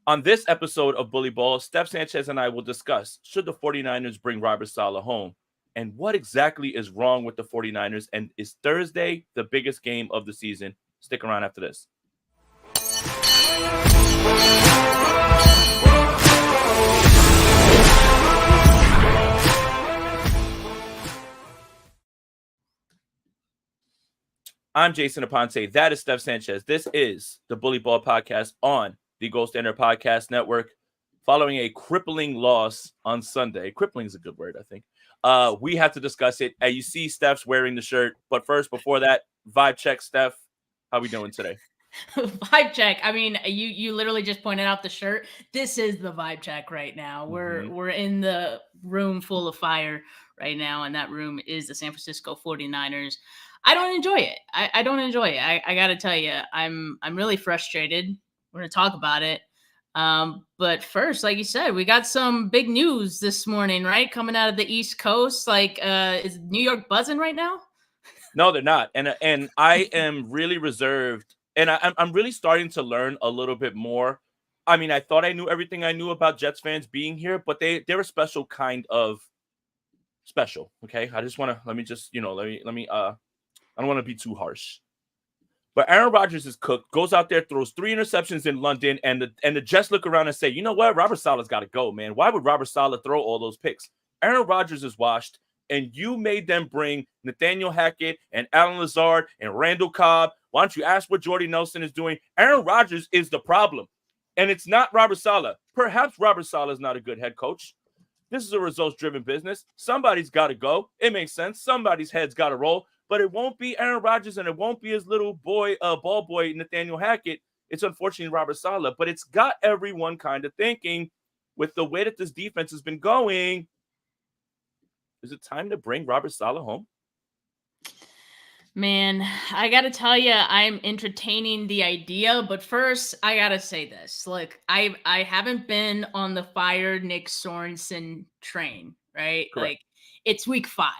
On this episode of Bully Ball, Steph Sanchez and I will discuss should the 49ers bring Robert Saleh home and what exactly is wrong with the 49ers, and is Thursday the biggest game of the season? Stick around after this. I'm Jason Aponte. That is Steph Sanchez. This is the Bully Ball Podcast on the Gold Standard Podcast Network. Following a crippling loss on Sunday, crippling is a good word, I think. We have to discuss it. You see Steph's wearing the shirt, but first, before that, vibe check. Steph, how we doing today? Vibe check. I mean, you literally just pointed out the shirt. This is the vibe check right now. We're in the room full of fire right now, and that room is the San Francisco 49ers. I don't enjoy it. I don't enjoy it. I got to tell you, I'm really frustrated. We're going to talk about it. But first, like you said, we got some big news this morning, right? Coming out of the East Coast. Like, is New York buzzing right now? No, they're not. And I am really reserved. And I'm really starting to learn a little bit more. I mean, I thought I knew everything I knew about Jets fans being here, but they're a special kind of special. Okay. I just want to, let me, I don't want to be too harsh. But Aaron Rodgers is cooked, goes out there, throws 3 interceptions in London, and the Jets look around and say, you know what? Robert Saleh's got to go, man. Why would Robert Saleh throw all those picks? Aaron Rodgers is washed, and you made them bring Nathaniel Hackett and Alan Lazard and Randall Cobb. Why don't you ask what Jordy Nelson is doing? Aaron Rodgers is the problem, and it's not Robert Saleh. Perhaps Robert Saleh is not a good head coach. This is a results-driven business. Somebody's got to go. It makes sense. Somebody's head's got to roll. But it won't be Aaron Rodgers, and it won't be his little boy, ball boy, Nathaniel Hackett. It's unfortunately Robert Saleh. But it's got everyone kind of thinking, with the way that this defense has been going, is it time to bring Robert Saleh home? Man, I got to tell you, I'm entertaining the idea. But first, I got to say this. Look, I haven't been on the fire Nick Sorensen train, right? Correct. Like, it's week 5.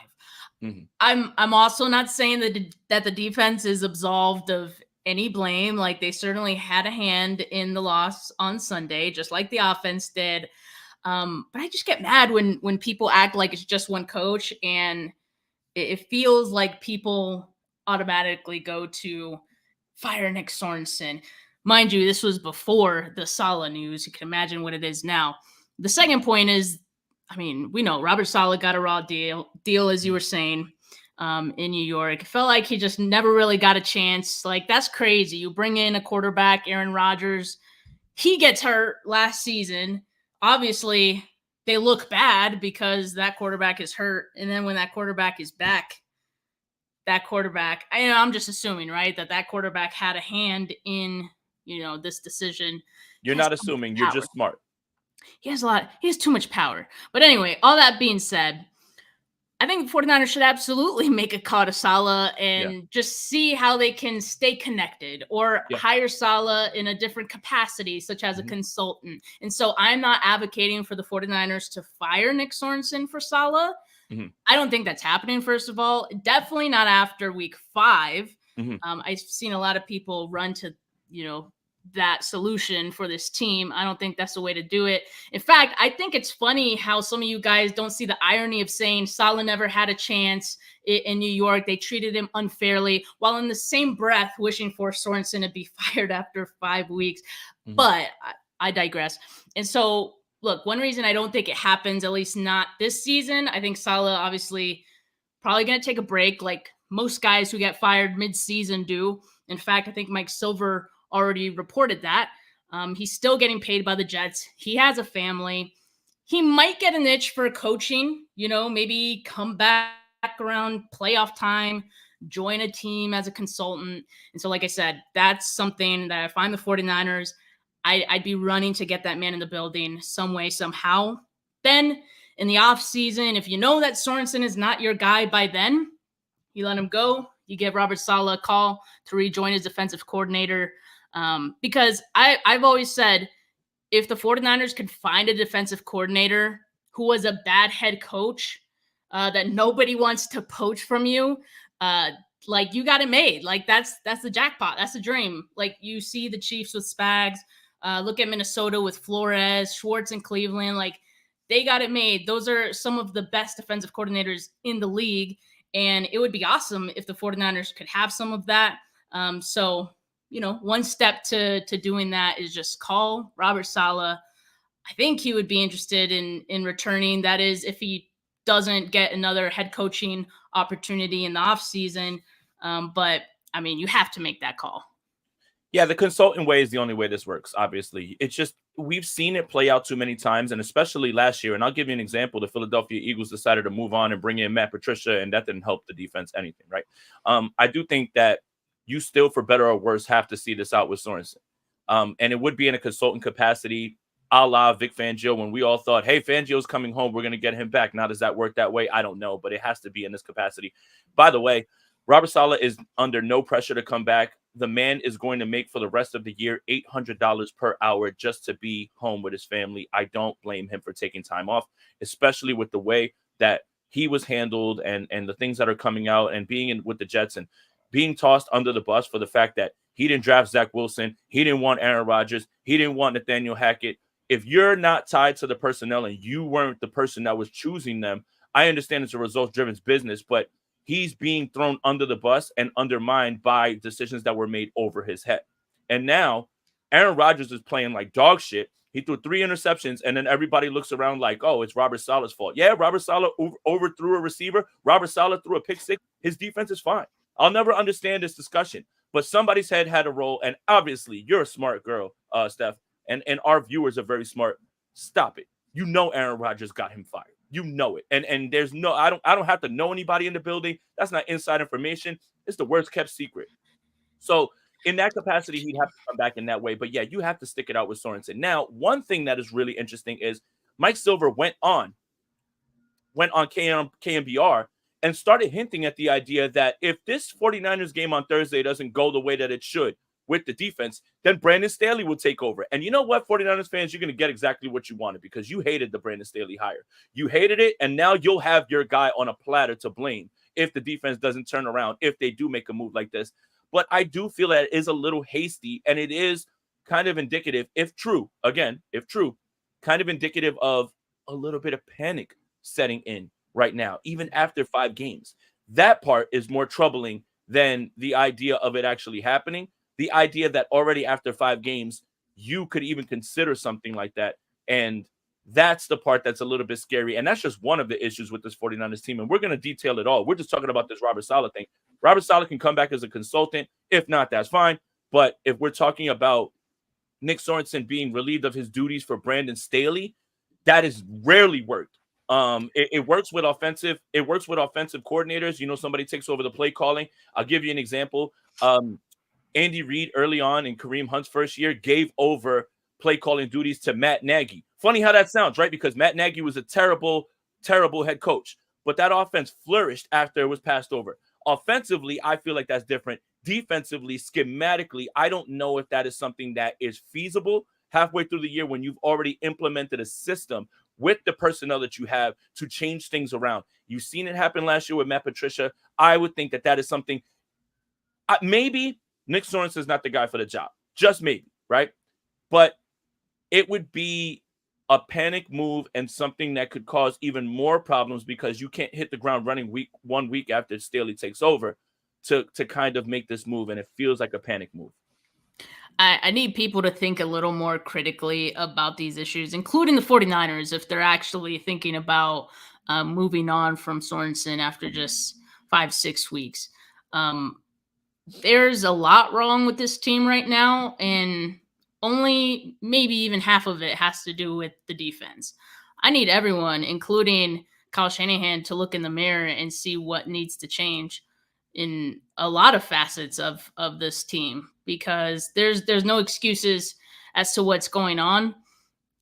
Mm-hmm. I'm also not saying that the defense is absolved of any blame. Like, they certainly had a hand in the loss on Sunday, just like the offense did. But I just get mad when people act like it's just one coach, and it feels like people automatically go to fire Nick Sorensen. Mind you, this was before the Saleh news. You can imagine what it is now. The second point is, I mean, we know Robert Saleh got a raw deal, as you were saying, in New York. It felt like he just never really got a chance. Like, that's crazy. You bring in a quarterback, Aaron Rodgers. He gets hurt last season. Obviously, they look bad because that quarterback is hurt. And then when that quarterback is back, I'm just assuming, right, that quarterback had a hand in, this decision. You're not assuming. You're just smart. He has too much power. But anyway, all that being said, I think the 49ers should absolutely make a call to Saleh and just see how they can stay connected, or hire Saleh in a different capacity, such as a consultant. And so I'm not advocating for the 49ers to fire Nick Sorensen for Saleh. I don't think that's happening, first of all. Definitely not after week 5. I've seen a lot of people run to, that solution for this team. I don't think that's the way to do it. In fact, I think it's funny how some of you guys don't see the irony of saying Saleh never had a chance in New York. They treated him unfairly, while in the same breath wishing for Sorensen to be fired after 5 weeks. But I digress. And so, look, one reason I don't think it happens, at least not this season, I think Saleh obviously probably going to take a break like most guys who get fired mid-season do. In fact, I think Mike Silver already reported that. He's still getting paid by the Jets. He has a family. He might get an itch for coaching, maybe come back around playoff time, join a team as a consultant. And so, like I said, that's something that if I'm the 49ers, I'd be running to get that man in the building some way, somehow. Then in the offseason, if you know that Sorensen is not your guy by then, you let him go. You give Robert Saleh a call to rejoin as defensive coordinator. Because I've always said, if the 49ers could find a defensive coordinator who was a bad head coach that nobody wants to poach from you, like, you got it made. Like, that's the jackpot. That's the dream. Like, you see the Chiefs with Spags. Look at Minnesota with Flores, Schwartz in Cleveland. Like, they got it made. Those are some of the best defensive coordinators in the league. And it would be awesome if the 49ers could have some of that. So, one step to doing that is just call Robert Saleh. I think he would be interested in returning. That is, if he doesn't get another head coaching opportunity in the offseason. But I mean, you have to make that call. Yeah, the consultant way is the only way this works, obviously. It's just we've seen it play out too many times, and especially last year. And I'll give you an example. The Philadelphia Eagles decided to move on and bring in Matt Patricia, and that didn't help the defense anything, right? I do think that you still, for better or worse, have to see this out with Sorensen. And it would be in a consultant capacity, a la Vic Fangio, when we all thought, hey, Fangio's coming home, we're going to get him back. Now, does that work that way? I don't know, but it has to be in this capacity. By the way, Robert Saleh is under no pressure to come back. The man is going to make for the rest of the year $800 per hour just to be home with his family. I don't blame him for taking time off, especially with the way that he was handled and the things that are coming out and being in with the Jets and being tossed under the bus for the fact that he didn't draft Zach Wilson. He didn't want Aaron Rodgers. He didn't want Nathaniel Hackett. If you're not tied to the personnel and you weren't the person that was choosing them, I understand it's a results-driven business, but he's being thrown under the bus and undermined by decisions that were made over his head. And now Aaron Rodgers is playing like dog shit. He threw 3 interceptions, and then everybody looks around like, oh, it's Robert Saleh's fault. Yeah, Robert Saleh overthrew a receiver. Robert Saleh threw a pick six. His defense is fine. I'll never understand this discussion, but somebody's head had a role, and obviously you're a smart girl, Steph, and our viewers are very smart. Stop it. You know Aaron Rodgers got him fired. You know it. And there's no, I don't have to know anybody in the building. That's not inside information. It's the worst kept secret. So in that capacity, he'd have to come back in that way. But yeah, you have to stick it out with Sorensen. Now, one thing that is really interesting is Mike Silver went on KMBR and started hinting at the idea that if this 49ers game on Thursday doesn't go the way that it should with the defense, then Brandon Staley will take over. And you know what, 49ers fans, you're going to get exactly what you wanted because you hated the Brandon Staley hire. You hated it, and now you'll have your guy on a platter to blame if the defense doesn't turn around, if they do make a move like this. But I do feel that it is a little hasty, and it is kind of indicative, if true, kind of indicative of a little bit of panic setting in right now, even after 5 games. That part is more troubling than the idea of it actually happening. The idea that already after 5 games, you could even consider something like that. And that's the part that's a little bit scary. And that's just one of the issues with this 49ers team. And we're going to detail it all. We're just talking about this Robert Saleh thing. Robert Saleh can come back as a consultant. If not, that's fine. But if we're talking about Nick Sorensen being relieved of his duties for Brandon Staley, that has rarely worked. It works with offensive coordinators. You know, somebody takes over the play calling. I'll give you an example. Andy Reid early on in Kareem Hunt's first year gave over play calling duties to Matt Nagy. Funny how that sounds, right? Because Matt Nagy was a terrible, terrible head coach. But that offense flourished after it was passed over. Offensively, I feel like that's different. Defensively, schematically, I don't know if that is something that is feasible halfway through the year when you've already implemented a system with the personnel that you have to change things around. You've seen it happen last year with Matt Patricia. I would think that is something maybe Nick Sorensen is not the guy for the job. Just maybe, right? But it would be a panic move and something that could cause even more problems because you can't hit the ground running 1 week after Staley takes over to kind of make this move, and it feels like a panic move. I need people to think a little more critically about these issues, including the 49ers, if they're actually thinking about moving on from Sorensen after just 5-6 weeks. There's a lot wrong with this team right now, and only maybe even half of it has to do with the defense. I need everyone, including Kyle Shanahan, to look in the mirror and see what needs to change in a lot of facets of this team, because there's no excuses as to what's going on.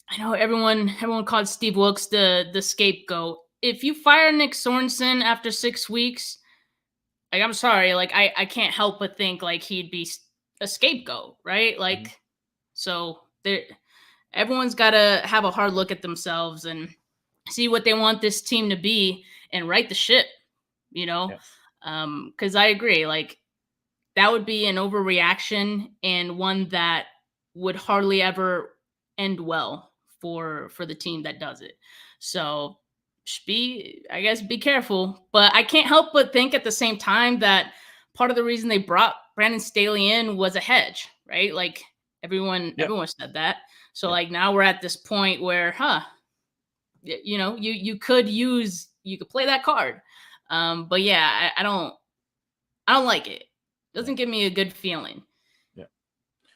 I know everyone called Steve Wilks the scapegoat. If you fire Nick Sorensen after 6 weeks, like, I'm sorry, like I can't help but think like he'd be a scapegoat, right? Like, so everyone's got to have a hard look at themselves and see what they want this team to be and right the ship, you know? Yeah. Because I agree, like that would be an overreaction and one that would hardly ever end well for the team that does it. So I guess be careful. But I can't help but think at the same time that part of the reason they brought Brandon Staley in was a hedge, right? Like Yeah, everyone said that. So yeah, like now we're at this point where, you could play that card. But yeah, I don't like it. yeah, Doesn't give me a good feeling. yeah.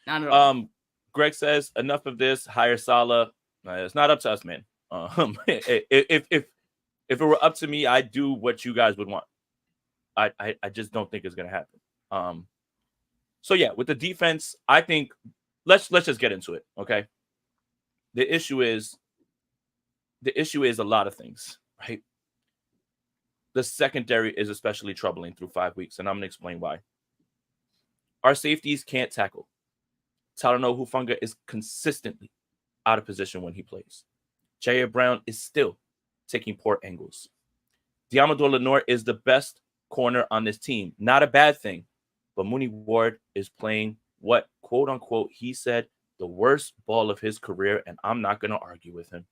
Not at all. Greg says enough of this. Hire Salah. It's not up to us, man. If it were up to me, I'd do what you guys would want. I just don't think it's gonna happen. So yeah, with the defense, I think let's just get into it. Okay. The issue is a lot of things, right? The secondary is especially troubling through 5 weeks, and I'm gonna explain why. Our safeties can't tackle. Talanoa Hufanga is consistently out of position when he plays. Jair Brown is still taking poor angles. Diamador Lenore is the best corner on this team. Not a bad thing, but Mooney Ward is playing what, quote unquote, he said, the worst ball of his career, and I'm not going to argue with him.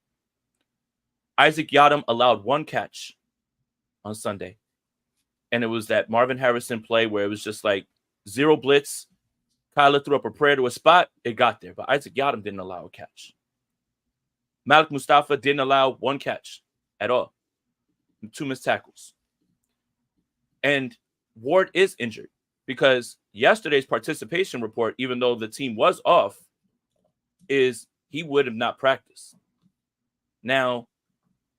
Isaac Yadam allowed one catch on Sunday, and it was that Marvin Harrison play where it was just like zero blitz. Kyler threw up a prayer to a spot. It got there, but Isaac Yadam didn't allow a catch. Malik Mustafa didn't allow one catch at all. 2 missed tackles. And Ward is injured because yesterday's participation report, even though the team was off, is he would have not practiced. Now,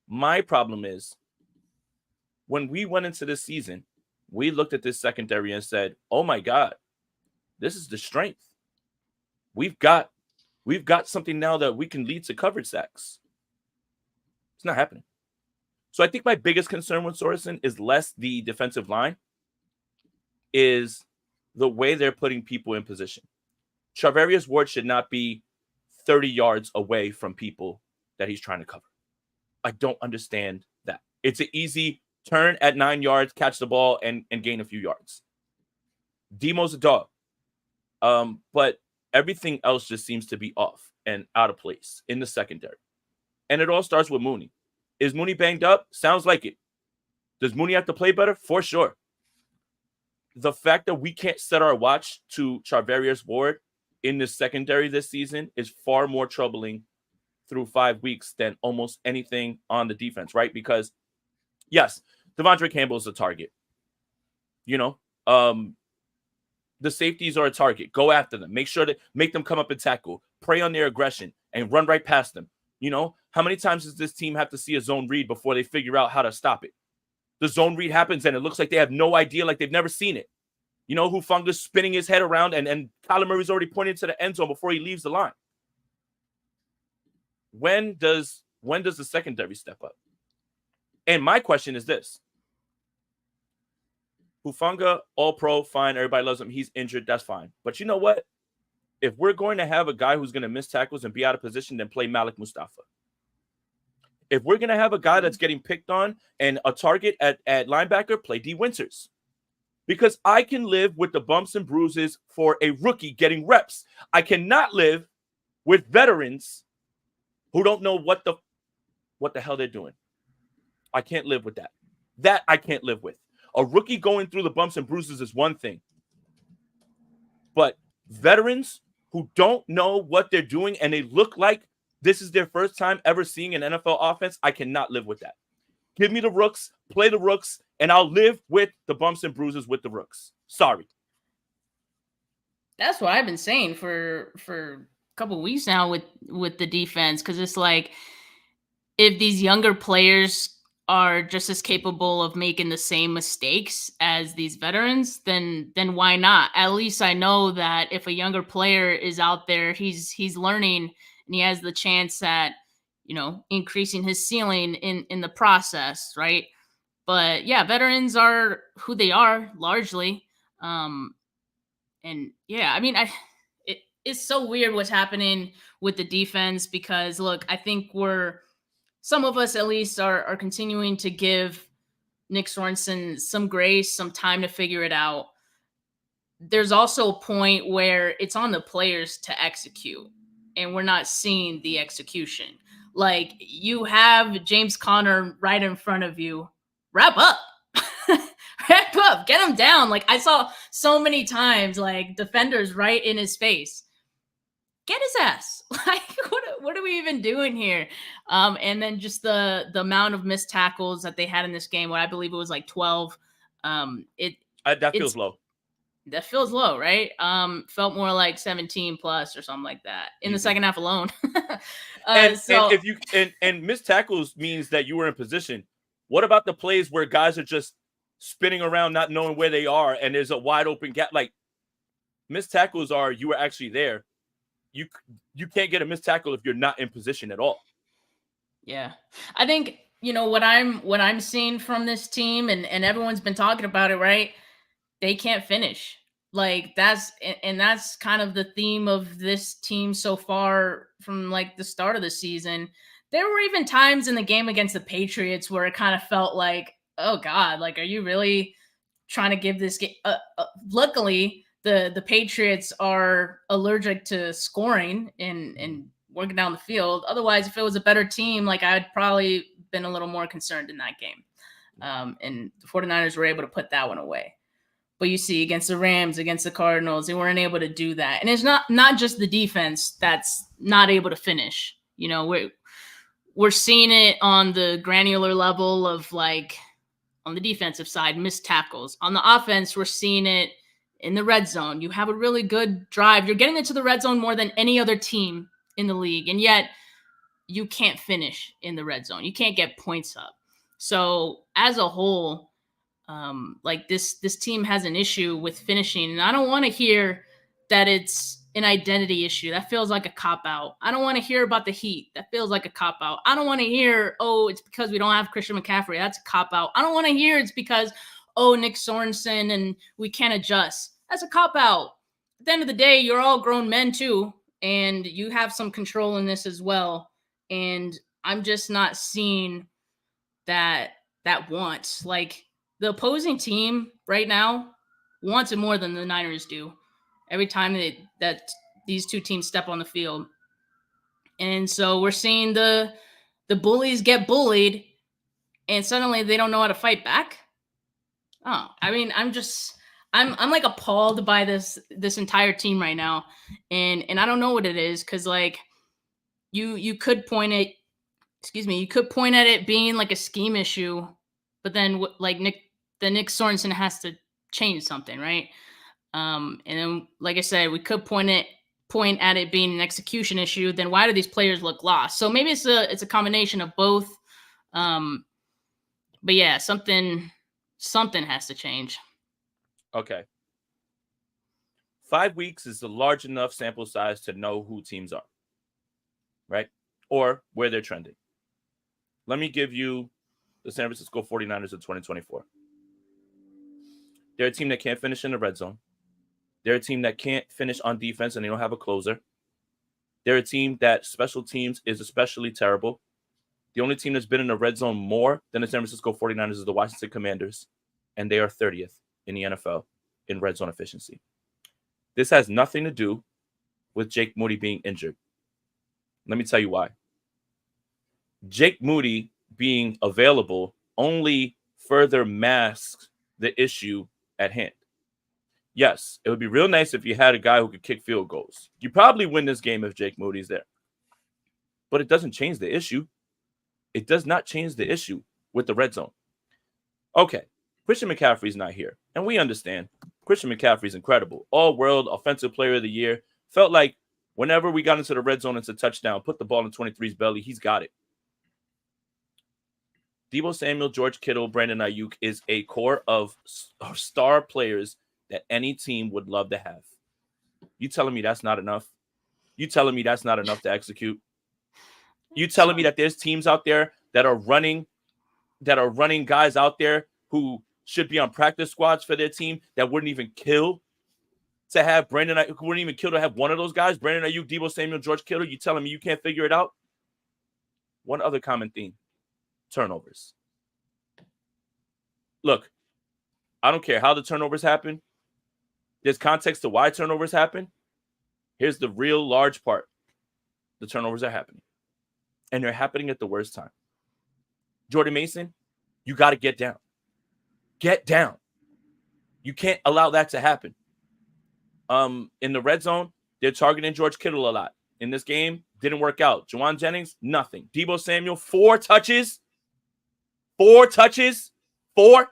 my problem is when we went into this season, we looked at this secondary and said, oh my God, this is the strength. We've got something now that we can lead to coverage sacks. It's not happening. So I think my biggest concern with Sorensen is less the defensive line, is the way they're putting people in position. Charvarius Ward should not be 30 yards away from people that he's trying to cover. I don't understand that. It's an easy turn at 9 yards, catch the ball, and gain a few yards. Demo's a dog. But everything else just seems to be off and out of place in the secondary. And it all starts with Mooney. Is Mooney banged up? Sounds like it. Does Mooney have to play better? For sure. The fact that we can't set our watch to Charvarius Ward in the secondary this season is far more troubling through 5 weeks than almost anything on the defense, right? Because, yes, Devondre Campbell is a target. The safeties are a target. Go after them. Make sure to make them come up and tackle. Prey on their aggression and run right past them. How many times does this team have to see a zone read before they figure out how to stop it? The zone read happens and it looks like they have no idea, like they've never seen it. Hufanga's spinning his head around and Kyler Murray's already pointed to the end zone before he leaves the line. When does the secondary step up? And my question is this. Hufanga, all pro, fine. Everybody loves him. He's injured. That's fine. But you know what? If we're going to have a guy who's going to miss tackles and be out of position, then play Malik Mustafa. If we're going to have a guy that's getting picked on and a target at linebacker, play D. Winters. Because I can live with the bumps and bruises for a rookie getting reps. I cannot live with veterans who don't know what the hell they're doing. I can't live with that. That I can't live with. A rookie going through the bumps and bruises is one thing. But veterans who don't know what they're doing and they look like this is their first time ever seeing an NFL offense, I cannot live with that. Give me the rooks, play the rooks, and I'll live with the bumps and bruises with the rooks. Sorry. That's what I've been saying for a couple of weeks now with the defense, because it's like if these younger players are just as capable of making the same mistakes as these veterans, then why not? At least I know that if a younger player is out there, he's learning and he has the chance at, increasing his ceiling in the process, right? But yeah, veterans are who they are largely. And yeah, I mean, it's so weird what's happening with the defense because look, I think some of us at least are continuing to give Nick Sorensen some grace, some time to figure it out. there's also a point where it's on the players to execute, and we're not seeing the execution. Like, you have James Conner right in front of you. Wrap up. Wrap up. Get him down. Like, I saw so many times, like, defenders right in his face. Get his ass. Like, what are we even doing here? And then just the amount of missed tackles that they had in this game, what I believe it was like 12. That It's feels low. that feels low, right? Felt more like 17 plus or something like that in the second half alone. And if you and missed tackles means that you were in position. What about the plays where guys are just spinning around, not knowing where they are, and there's a wide open gap? Like, missed tackles are you were actually there. You can't get a missed tackle if you're not in position at all. Yeah, I think what I'm seeing from this team, and everyone's been talking about it, right? They can't finish. Like, that's kind of the theme of this team so far from like the start of the season. There were even times in the game against the Patriots where it kind of felt like, oh God, like, are you really trying to give this game? Luckily, the Patriots are allergic to scoring and working down the field. Otherwise, if it was a better team, like, I'd probably been a little more concerned in that game. And the 49ers were able to put that one away. But you see, against the Rams, against the Cardinals, they weren't able to do that. And it's not just the defense that's not able to finish. We're seeing it on the granular level of, like, on the defensive side, missed tackles. On the offense, we're seeing it in the red zone. You have a really good drive. You're getting into the red zone more than any other team in the league, and yet you can't finish in the red zone. You can't get points up. So as a whole, like, this team has an issue with finishing, and I don't want to hear that it's an identity issue. That feels like a cop-out. I don't want to hear about the Heat. That feels like a cop-out. I don't want to hear, oh, it's because we don't have Christian McCaffrey. That's a cop-out. I don't want to hear it's because, oh, Nick Sorensen and we can't adjust. That's a cop-out. At the end of the day, you're all grown men too, and you have some control in this as well. And I'm just not seeing that want. Like, the opposing team right now wants it more than the Niners do every time that these two teams step on the field. And so we're seeing the bullies get bullied, and suddenly they don't know how to fight back. Oh, I mean, I'm like appalled by this entire team right now. And I don't know what it is, because, like, you could point at it being like a scheme issue, but then, like, Nick Sorensen has to change something, right? And then, like I said, we could point at it being an execution issue. Then why do these players look lost? So maybe it's a combination of both. But yeah, something has to change. Okay. 5 weeks is a large enough sample size to know who teams are, right? Or where they're trending. Let me give you the San Francisco 49ers of 2024. They're a team that can't finish in the red zone. They're a team that can't finish on defense, and they don't have a closer. They're a team that special teams is especially terrible. The only team that's been in the red zone more than the San Francisco 49ers is the Washington Commanders, and they are 30th in the NFL in red zone efficiency. This has nothing to do with Jake Moody being injured. Let me tell you why. Jake Moody being available only further masks the issue at hand. Yes, it would be real nice if you had a guy who could kick field goals. You probably win this game if Jake Moody's there. But it doesn't change the issue. It does not change the issue with the red zone. Okay, Christian McCaffrey's not here. And we understand. Christian McCaffrey's incredible. All-world offensive player of the year. Felt like whenever we got into the red zone, it's a touchdown. Put the ball in 23's belly. He's got it. Deebo Samuel, George Kittle, Brandon Ayuk is a core of star players that any team would love to have. You telling me that's not enough? You telling me that's not enough to execute? You telling me that there's teams out there that are running guys out there who should be on practice squads for their team that wouldn't even kill to have Brandon Ayuk, who wouldn't even kill to have one of those guys, Brandon Ayuk, Deebo Samuel, George Kittle? You telling me you can't figure it out? One other common theme: turnovers. Look, I don't care how the turnovers happen. There's context to why turnovers happen. Here's the real large part. The turnovers are happening. And they're happening at the worst time. Jordan Mason, you got to get down. Get down. You can't allow that to happen. In the red zone, they're targeting George Kittle a lot. In this game, didn't work out. Juwan Jennings, nothing. Deebo Samuel, 4 touches. 4 touches. 4.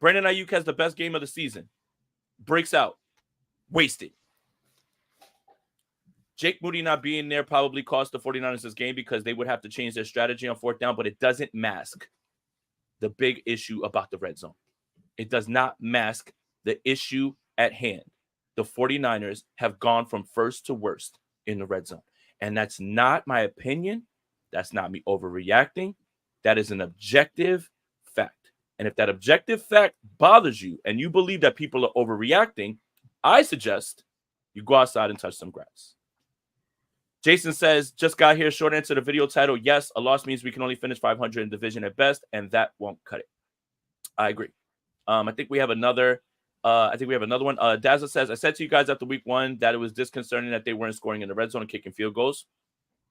Brandon Ayuk has the best game of the season. Breaks out. Wasted. Jake Moody not being there probably cost the 49ers this game because they would have to change their strategy on 4th down, but it doesn't mask the big issue about the red zone. It does not mask the issue at hand. The 49ers have gone from first to worst in the red zone. And that's not my opinion. That's not me overreacting. That is an objective fact. And if that objective fact bothers you and you believe that people are overreacting, I suggest you go outside and touch some grass. Jason says, just got here. Short answer to the video title. Yes, a loss means we can only finish 500 in division at best, and that won't cut it. I agree. I think we have another one. Dazzle says, I said to you guys after week 1 that it was disconcerting that they weren't scoring in the red zone and kicking field goals.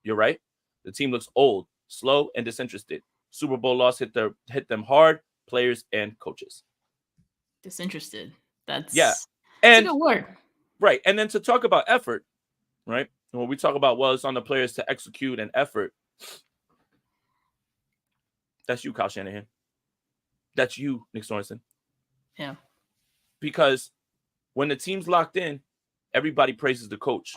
You're right. The team looks old, slow, and disinterested. Super Bowl loss hit them hard, players and coaches. Disinterested. That's a good word. Right. And then to talk about effort, right? When we talk about, well, it's on the players to execute and effort. That's you, Kyle Shanahan. That's you, Nick Sorensen. Yeah. Because when the team's locked in, everybody praises the coach.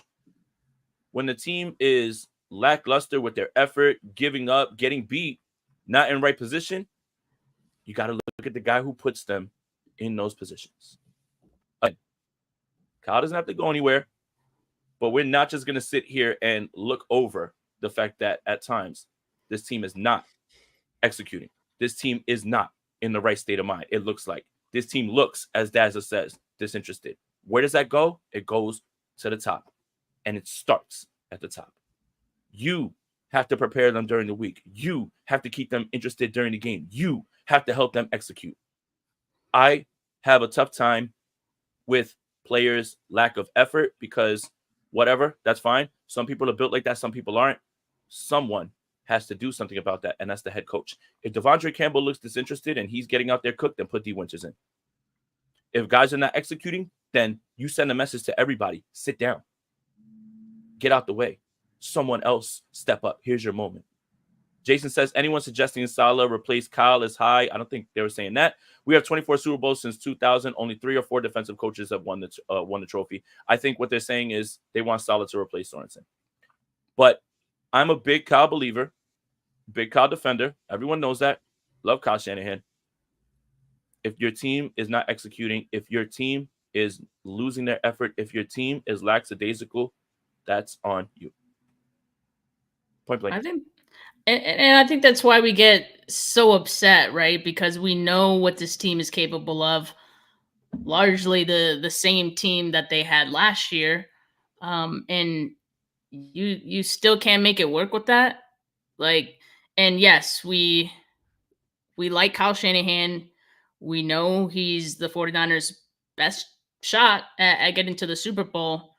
When the team is lackluster with their effort, giving up, getting beat, not in right position, you got to look at the guy who puts them in those positions. Kyle doesn't have to go anywhere, but we're not just going to sit here and look over the fact that at times this team is not executing. This team is not in the right state of mind. It looks like this team looks, as Dazza says, disinterested. Where does that go? It goes to the top, and it starts at the top. You have to prepare them during the week. You have to keep them interested during the game. You have to help them execute. I have a tough time with players' lack of effort because whatever, that's fine. Some people are built like that. Some people aren't. Someone has to do something about that, and that's the head coach. If Devondre Campbell looks disinterested and he's getting out there cooked, then put D. Winters in. If guys are not executing, then you send a message to everybody. Sit down. Get out the way. Someone else step up. Here's your moment. Jason says, anyone suggesting Saleh replace Kyle is high? I don't think they were saying that. We have 24 Super Bowls since 2000. Only 3 or 4 defensive coaches have won the trophy. I think what they're saying is they want Saleh to replace Sorensen. But I'm a big Kyle believer, big Kyle defender. Everyone knows that. Love Kyle Shanahan. If your team is not executing, if your team is losing their effort, if your team is lackadaisical, that's on you. Point blank. I think that's why we get so upset, right? Because we know what this team is capable of. Largely the same team that they had last year, and you still can't make it work with that. And yes, we like Kyle Shanahan. We know he's the 49ers' best shot at getting to the Super Bowl.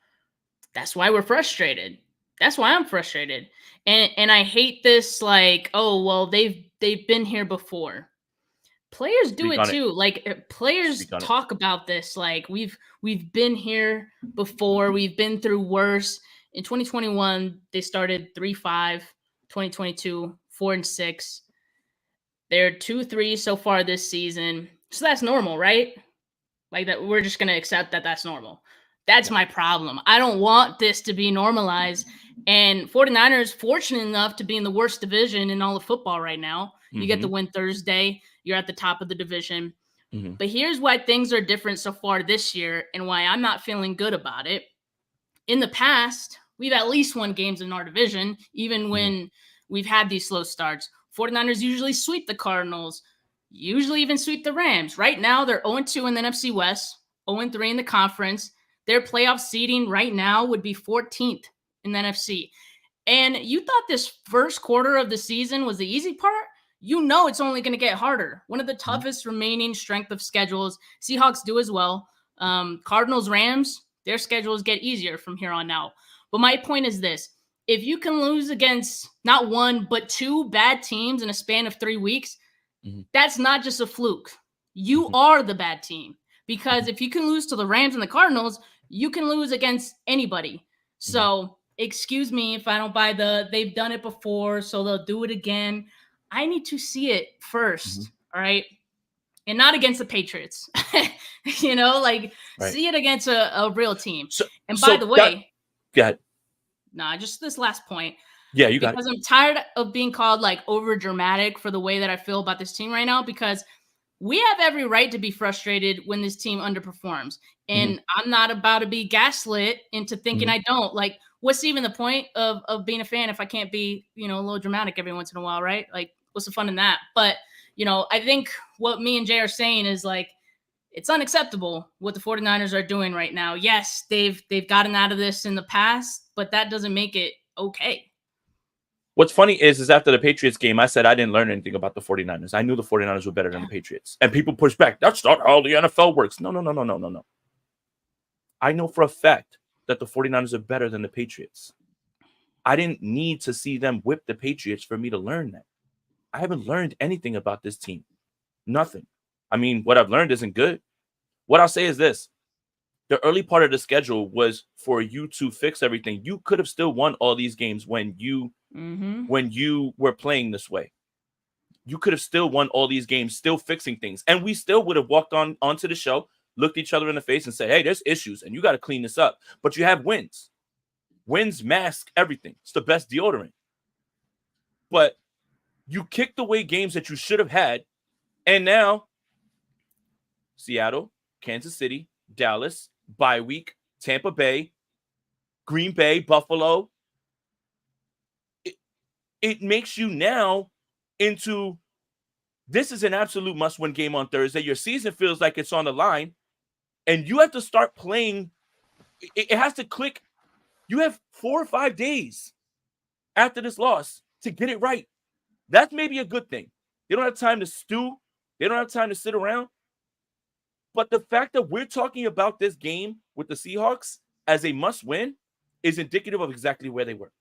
That's why we're frustrated. That's why I'm frustrated. And I hate this, oh, well, they've been here before. Players do it too. Players talk about this. We've been here before. We've been through worse. In 2021, they started 3-5. 2022, 4-6. They're 2-3 so far this season. So that's normal, right? That we're just gonna accept that that's normal. That's my problem. I don't want this to be normalized. And 49ers fortunate enough to be in the worst division in all of football right now. You get the win Thursday. You're at the top of the division. Mm-hmm. But here's why things are different so far this year and why I'm not feeling good about it. In the past, we've at least won games in our division, even when we've had these slow starts. 49ers usually sweep the Cardinals, usually even sweep the Rams. Right now, they're 0-2 in the NFC West, 0-3 in the conference. Their playoff seeding right now would be 14th in the NFC. And you thought this first quarter of the season was the easy part? you know it's only going to get harder. One of the toughest remaining strength of schedules. Seahawks do as well. Cardinals, Rams, their schedules get easier from here on out. But my point is this: if you can lose against not one but two bad teams in a span of 3 weeks, that's not just a fluke. You are the bad team. Because if you can lose to the Rams and the Cardinals, you can lose against anybody. So excuse me if I don't buy they've done it before, so they'll do it again. I need to see it 1st, all right? And not against the Patriots. Like see it against a real team. And by the way, go ahead. Nah, just this last point. Yeah, you got it. Because I'm tired of being called like over dramatic for the way that I feel about this team right now, because we have every right to be frustrated when this team underperforms. And I'm not about to be gaslit into thinking I don't. Like, what's even the point of being a fan if I can't be, a little dramatic every once in a while, right? Like, what's the fun in that? But, I think what me and Jay are saying is like, it's unacceptable what the 49ers are doing right now. Yes, they've gotten out of this in the past, but that doesn't make it okay. What's funny is after the Patriots game, I said I didn't learn anything about the 49ers. I knew the 49ers were better than the Patriots. And people push back. That's not how the NFL works. No. I know for a fact that the 49ers are better than the Patriots. I didn't need to see them whip the Patriots for me to learn that. I haven't learned anything about this team. Nothing. I mean, what I've learned isn't good. What I'll say is this. The early part of the schedule was for you to fix everything. You could have still won all these games when you were playing this way. You could have still won all these games, still fixing things. And we still would have walked onto the show, looked each other in the face and said, hey, there's issues and you got to clean this up. But you have wins. Wins mask everything. It's the best deodorant. But you kicked away games that you should have had. And now Seattle, Kansas City, Dallas, bye week, Tampa Bay, Green Bay, Buffalo. It makes you now into this is an absolute must-win game on Thursday. Your season feels like it's on the line, and you have to start playing. It has to click. You have 4 or 5 days after this loss to get it right. That's maybe a good thing. They don't have time to stew. They don't have time to sit around. But the fact that we're talking about this game with the Seahawks as a must-win is indicative of exactly where they were.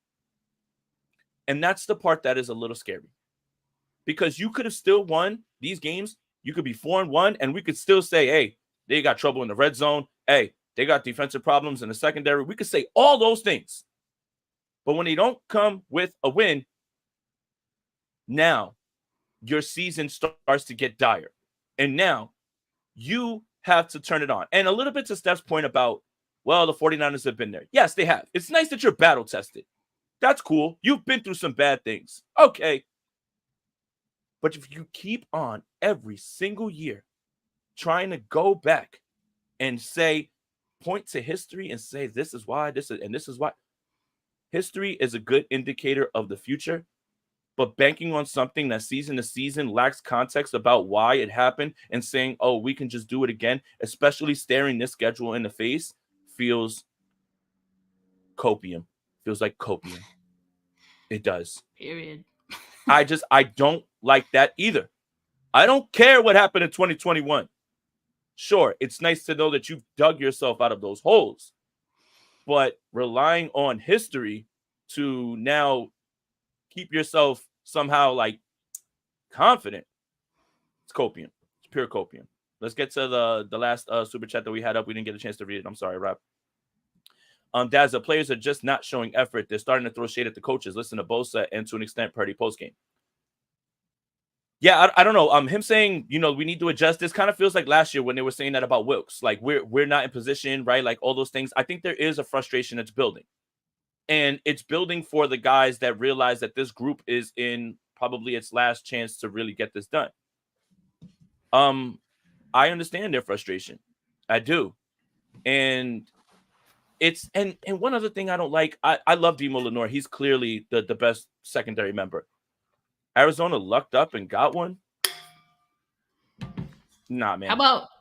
And that's the part that is a little scary. Because you could have still won these games. You could be 4-1, and we could still say, hey, they got trouble in the red zone. Hey, they got defensive problems in the secondary. We could say all those things. But when they don't come with a win, now your season starts to get dire. And now you have to turn it on. And a little bit to Steph's point about, well, the 49ers have been there. Yes, they have. It's nice that you're battle tested. That's cool. You've been through some bad things. Okay. But if you keep on every single year trying to go back and say, point to history and say, this is why, this is why. History is a good indicator of the future, but banking on something that season to season lacks context about why it happened and saying, oh, we can just do it again, especially staring this schedule in the face, feels copium. Feels like copium. It does. Period. I don't like that either. I don't care what happened in 2021. Sure, it's nice to know that you've dug yourself out of those holes. But relying on history to now keep yourself somehow like confident, it's copium. It's pure copium. Let's get to the last super chat that we had up. We didn't get a chance to read it. I'm sorry, Rob. Daz, the players are just not showing effort. They're starting to throw shade at the coaches. Listen to Bosa and to an extent Purdy postgame. Yeah, I don't know. Him saying, we need to adjust. This kind of feels like last year when they were saying that about Wilkes. Like we're not in position, right? Like all those things. I think there is a frustration that's building. And it's building for the guys that realize that this group is in probably its last chance to really get this done. I understand their frustration. I do. And it's and one other thing I don't like, I love Demo Lenore. He's clearly the best secondary member. Arizona lucked up and got one. Nah, man.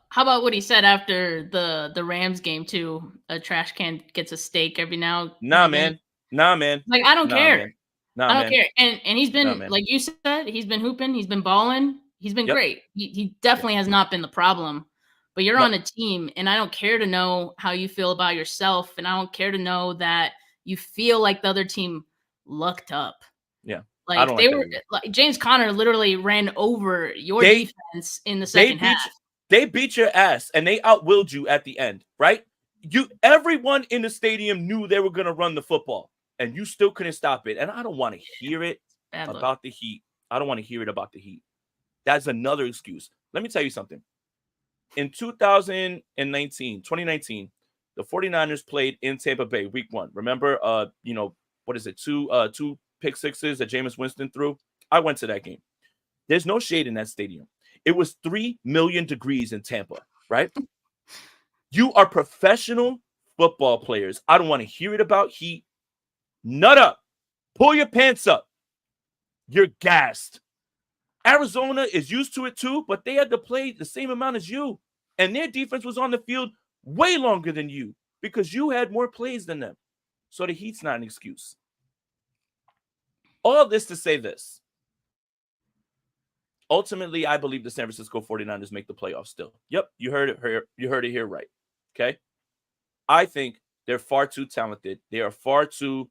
How about what he said after the Rams game too? A trash can gets a steak every now. Nah, man. Nah, man. Like I don't care. Man. Nah, I don't man. care. And he's Nah, been, man. like you said, he's been hooping, he's been balling, he's been Yep. great. He Yep. definitely has not been the problem. But you're No. on a team, and I don't care to know how you feel about yourself, and I don't care to know that you feel like the other team lucked up. Yeah. I Like don't like they that were either. like James Conner literally ran over your They defense in the they second half. beat you, they beat your ass and they outwilled you at the end, right? Everyone in the stadium knew they were gonna run the football, and you still couldn't stop it. And I don't want to hear it Bad look. about the Heat. I don't want to hear it about the Heat. That's another excuse. Let me tell you something. In 2019, the 49ers played in Tampa Bay week 1. Remember what is it? Two pick sixes that Jameis Winston threw? I went to that game. There's no shade in that stadium. It was 3 million degrees in Tampa, right? You are professional football players. I don't want to hear it about Heat. Nut up. Pull your pants up. You're gassed. Arizona is used to it too, but they had to play the same amount as you. And their defense was on the field way longer than you because you had more plays than them. So the Heat's not an excuse. All this to say this. Ultimately, I believe the San Francisco 49ers make the playoffs still. Yep, you heard it here. You heard it here right. Okay? I think they're far too talented. They are far too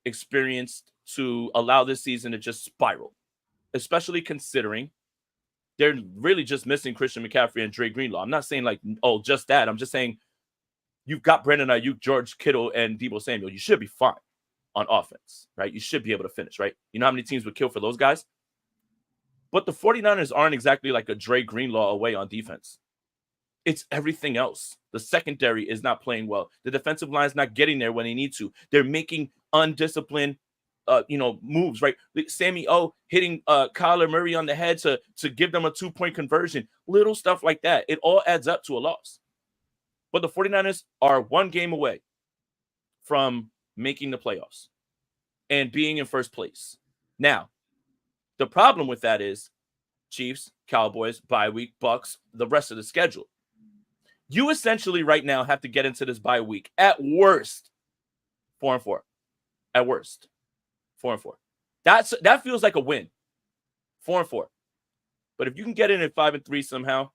experienced to allow this season to just spiral, especially considering they're really just missing Christian McCaffrey and Dre Greenlaw. I'm not saying like, oh, just that. I'm just saying you've got Brandon Ayuk, George Kittle, and Deebo Samuel. You should be fine on offense, right? You should be able to finish, right? You know how many teams would kill for those guys? But the 49ers aren't exactly like a Dre Greenlaw away on defense. It's everything else. The secondary is not playing well. The defensive line is not getting there when they need to. They're making undisciplined moves, right? Sammy O hitting Kyler Murray on the head to give them a 2-point conversion. Little stuff like that. It all adds up to a loss. But the 49ers are one game away from making the playoffs and being in first place. Now, the problem with that is Chiefs, Cowboys, bye week, Bucks, the rest of the schedule. You essentially right now have to get into this bye week at worst 4-4. At worst 4-4. That feels like a win. 4-4. But if you can get in at 5-3 somehow,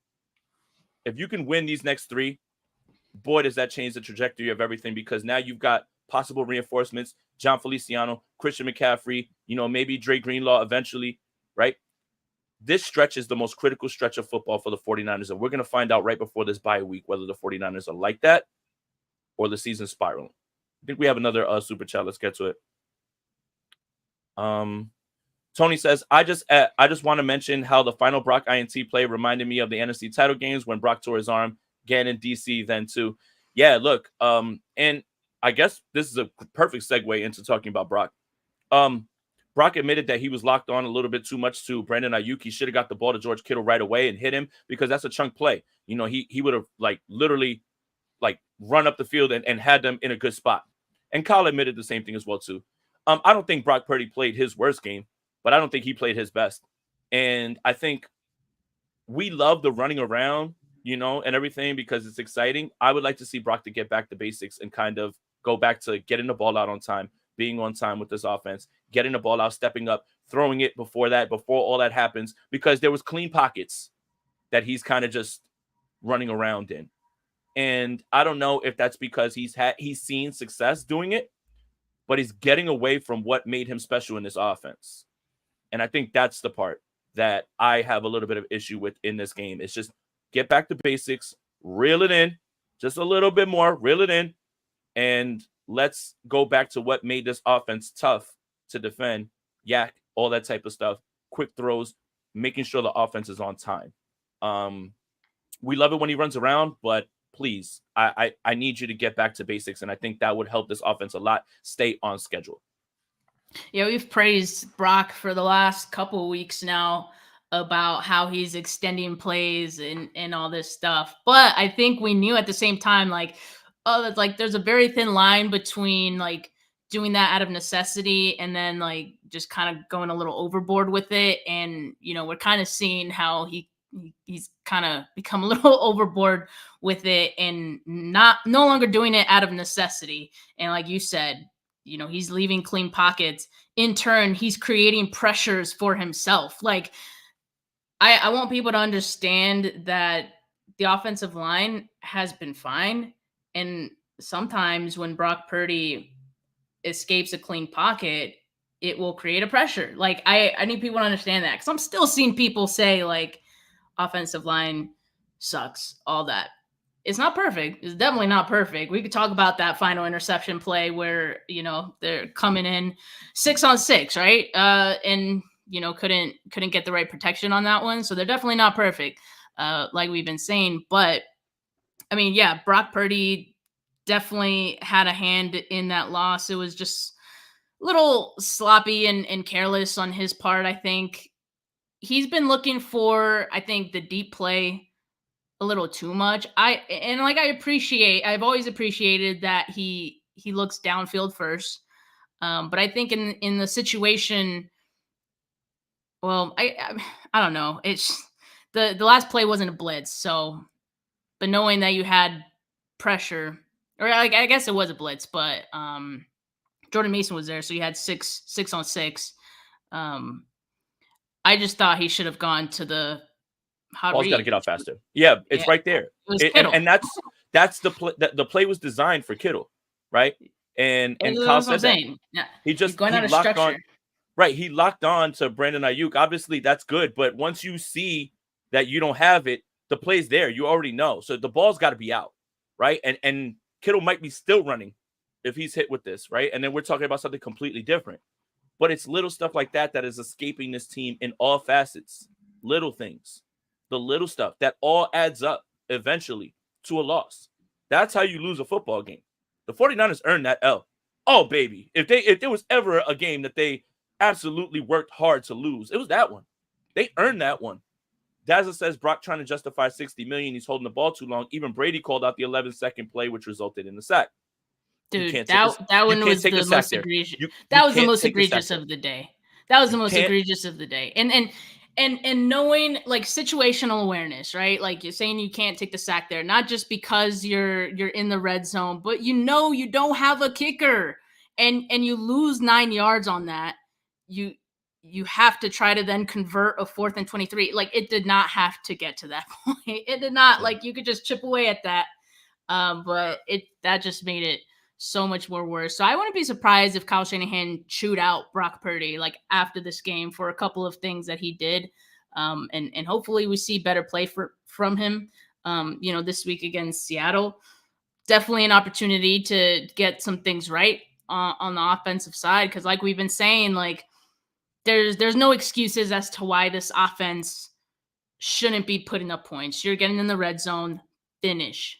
if you can win these next 3, boy, does that change the trajectory of everything because now you've got possible reinforcements, John Feliciano, Christian McCaffrey, maybe Dre Greenlaw eventually, right? This stretch is the most critical stretch of football for the 49ers, and we're going to find out right before this bye week whether the 49ers are like that or the season's spiraling. I think we have another super chat. Let's get to it. Tony says, I just want to mention how the final Brock INT play reminded me of the NFC title games when Brock tore his arm, again in DC then too. Yeah, look, and I guess this is a perfect segue into talking about Brock. Brock admitted that he was locked on a little bit too much to Brandon Ayuk. He should have got the ball to George Kittle right away and hit him because that's a chunk play. He would have literally run up the field and had them in a good spot. And Kyle admitted the same thing as well too. I don't think Brock Purdy played his worst game, but I don't think he played his best. And I think we love the running around, and everything because it's exciting. I would like to see Brock to get back to basics and kind of go back to getting the ball out on time, being on time with this offense, getting the ball out, stepping up, throwing it before all that happens, because there was clean pockets that he's kind of just running around in. And I don't know if that's because he's seen success doing it, but he's getting away from what made him special in this offense. And I think that's the part that I have a little bit of issue with in this game. It's just get back to basics, reel it in, just a little bit more, reel it in, and let's go back to what made this offense tough to defend, yak, all that type of stuff, quick throws, making sure the offense is on time. We love it when he runs around, but please, I need you to get back to basics, and I think that would help this offense a lot stay on schedule. Yeah, we've praised Brock for the last couple of weeks now about how he's extending plays and all this stuff. But I think we knew at the same time, there's a very thin line between doing that out of necessity and then just kind of going a little overboard with it. And we're kind of seeing how he's kind of become a little overboard with it and no longer doing it out of necessity. And like you said, he's leaving clean pockets. In turn, he's creating pressures for himself. Like, I want people to understand that the offensive line has been fine. And sometimes when Brock Purdy escapes a clean pocket, it will create a pressure. Like, I need people to understand that, because I'm still seeing people say, like, offensive line sucks, all that. It's not perfect. It's definitely not perfect. We could talk about that final interception play where, they're coming in 6-on-6, right? And couldn't get the right protection on that one. So they're definitely not perfect, like we've been saying. But I mean, yeah, Brock Purdy definitely had a hand in that loss. It was just a little sloppy and careless on his part, I think. He's been looking for, I think, the deep play a little too much. I've always appreciated that he looks downfield first. But I think in the situation, well, I don't know. It's the last play wasn't a blitz, so, but knowing that you had pressure, or I guess it was a blitz, but Jordan Mason was there, so you had 6-on-6. Um, I just thought he should have gone to the hot Ball's got to read. get out faster. Yeah, it's Yeah, right there. it was And Kittle. that's the play. The play was designed for Kittle, right? And Kyle That's what I'm said that saying. Yeah, he's going he out of locked on. structure. Right, he locked on to Brandon Ayuk. Obviously, that's good, but once you see that you don't have it, the play's there. You already know. So the ball's got to be out, right? And Kittle might be still running if he's hit with this, right? And then we're talking about something completely different. But it's little stuff like that is escaping this team in all facets. Little things. The little stuff that all adds up eventually to a loss. That's how you lose a football game. The 49ers earned that L. Oh, baby. If there was ever a game that they absolutely worked hard to lose, it was that one. They earned that one. Dazzle says Brock trying to justify $60 million. He's holding the ball too long. Even Brady called out the 11-second play, which resulted in the sack. Dude, that You one can't was take a the sack most there. egregious. You That was the can't most take the sack egregious there. of the day. That was You the most can't. egregious of the day. And knowing, like, situational awareness, right? Like, you're saying you can't take the sack there, not just because you're in the red zone, but you don't have a kicker, and you lose 9 yards on that. You have to try to then convert a 4th and 23. Like, it did not have to get to that point. It did not. Yeah. Like, you could just chip away at that. But that just made it so much more worse. So I wouldn't be surprised if Kyle Shanahan chewed out Brock Purdy, like, after this game, for a couple of things that he did. And hopefully we see better play from him. This week against Seattle, definitely an opportunity to get some things right on the offensive side. Because, like we've been saying, like, there's no excuses as to why this offense shouldn't be putting up points. You're getting in the red zone, finish.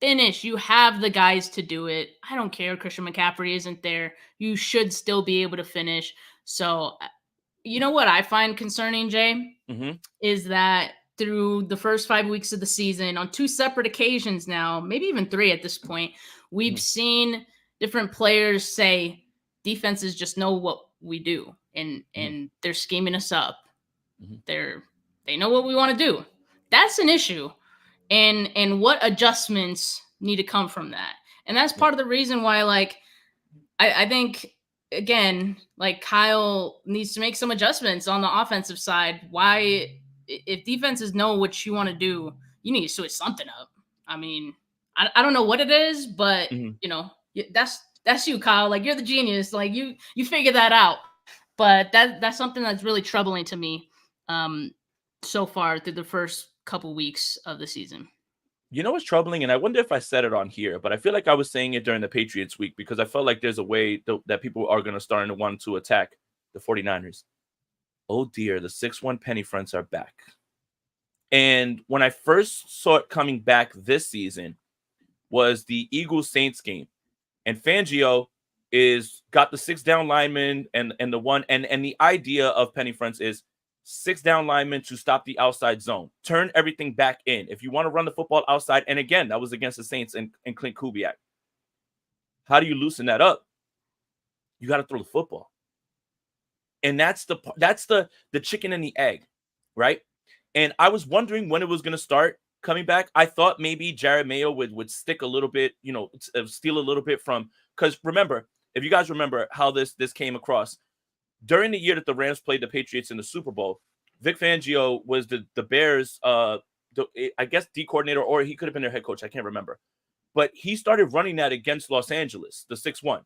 You have the guys to do it. I don't care. Christian McCaffrey isn't there. You should still be able to finish. So, you know what I find concerning, Jay, is that through the first 5 weeks of the season, on 2 separate occasions now, maybe even 3 at this point, we've seen different players say defenses just know what we do, and they're scheming us up. They know what we want to do. That's an issue. And what adjustments need to come from that. And that's part of the reason why, like, I think, again, like, Kyle needs to make some adjustments on the offensive side. Why, if defenses know what you want to do, you need to switch something up. I mean, I don't know what it is, but that's you, Kyle. Like, you're the genius. Like, you figure that out. But that's something that's really troubling to me so far through the first couple weeks of the season. You know what's troubling? And I wonder if I said it on here, but I feel like I was saying it during the Patriots week because I felt like there's a way that people are going to start to want to attack the 49ers. Oh dear, the 6-1 penny fronts are back. And when I first saw it coming back this season was the Eagles-Saints game. And Fangio got the 6 down linemen and the one, and the idea of penny fronts is 6 down linemen to stop the outside zone. Turn everything back in. If you want to run the football outside, and again, that was against the Saints and Clint Kubiak. How do you loosen that up? You got to throw the football. And that's the chicken and the egg, right? And I was wondering when it was going to start coming back. I thought maybe Jared Mayo would stick a little bit, steal a little bit from, because remember, if you guys remember how this came across, during the year that the Rams played the Patriots in the Super Bowl, Vic Fangio was the Bears, I guess, D coordinator, or he could have been their head coach. I can't remember. But he started running that against Los Angeles, the 6-1.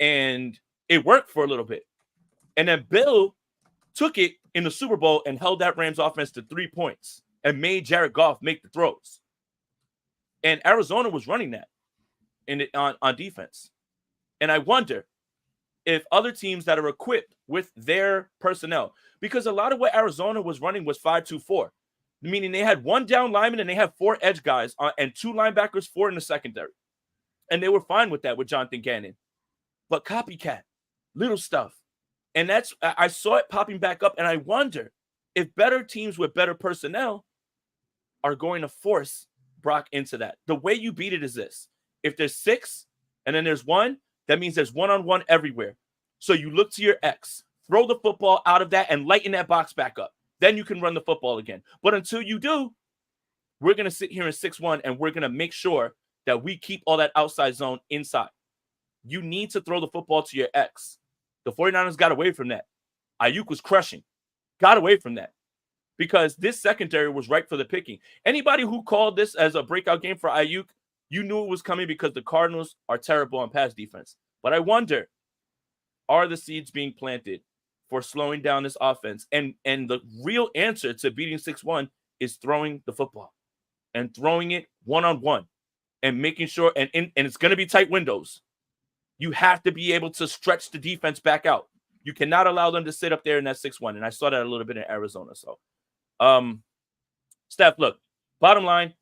And it worked for a little bit. And then Bill took it in the Super Bowl and held that Rams offense to 3 points and made Jared Goff make the throws. And Arizona was running that on defense. And I wonder if other teams that are equipped with their personnel, because a lot of what Arizona was running was 5-2-4, meaning they had one down lineman and they had 4 edge guys and 2 linebackers, 4 in the secondary. And they were fine with that with Jonathan Gannon. But copycat, little stuff. And I saw it popping back up, and I wonder if better teams with better personnel are going to force Brock into that. The way you beat it is this. If there's 6 and then there's 1, that means there's one-on-one everywhere. So you look to your X, throw the football out of that, and lighten that box back up. Then you can run the football again. But until you do, we're going to sit here in 6-1, and we're going to make sure that we keep all that outside zone inside. You need to throw the football to your X. The 49ers got away from that. Ayuk was crushing. Got away from that. Because this secondary was ripe for the picking. Anybody who called this as a breakout game for Ayuk, you knew it was coming because the Cardinals are terrible on pass defense. But I wonder, are the seeds being planted for slowing down this offense? And the real answer to beating 6-1 is throwing the football and throwing it one-on-one and making sure, and it's going to be tight windows. You have to be able to stretch the defense back out. You cannot allow them to sit up there in that 6-1. And I saw that a little bit in Arizona. So, Steph, look, bottom line,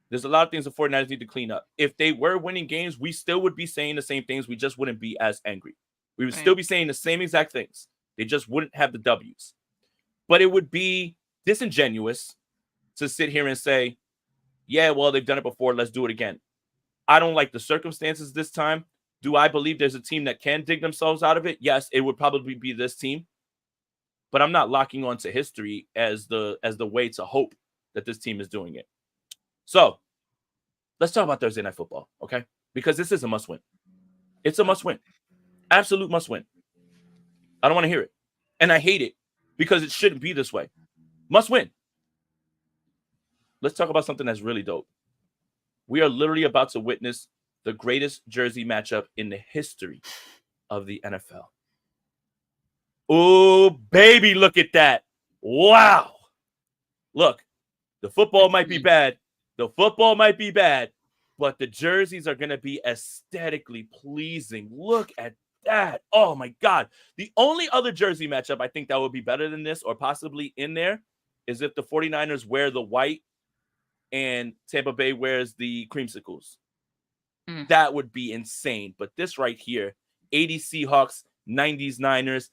there's a lot of things the 49ers need to clean up. If they were winning games, we still would be saying the same things. We just wouldn't be as angry. We would still be saying the same exact things. They just wouldn't have the W's. But it would be disingenuous to sit here and say, yeah, well, they've done it before. Let's do it again. I don't like the circumstances this time. Do I believe there's a team that can dig themselves out of it? Yes, it would probably be this team. But I'm not locking on to history as the way to hope that this team is doing it. So let's talk about Thursday Night Football, okay? Because this is a must-win. It's a must-win. Absolute must-win. I don't want to hear it. And I hate it because it shouldn't be this way. Must-win. Let's talk about something that's really dope. We are literally about to witness the greatest jersey matchup in the history of the NFL. Oh, baby, look at that. Wow. Look, the football might be bad. The football might be bad, but the jerseys are going to be aesthetically pleasing. Look at that. Oh, my God. The only other jersey matchup I think that would be better than this or possibly in there is if the 49ers wear the white and Tampa Bay wears the creamsicles. That would be insane. But this right here, 80s Seahawks, 90s Niners,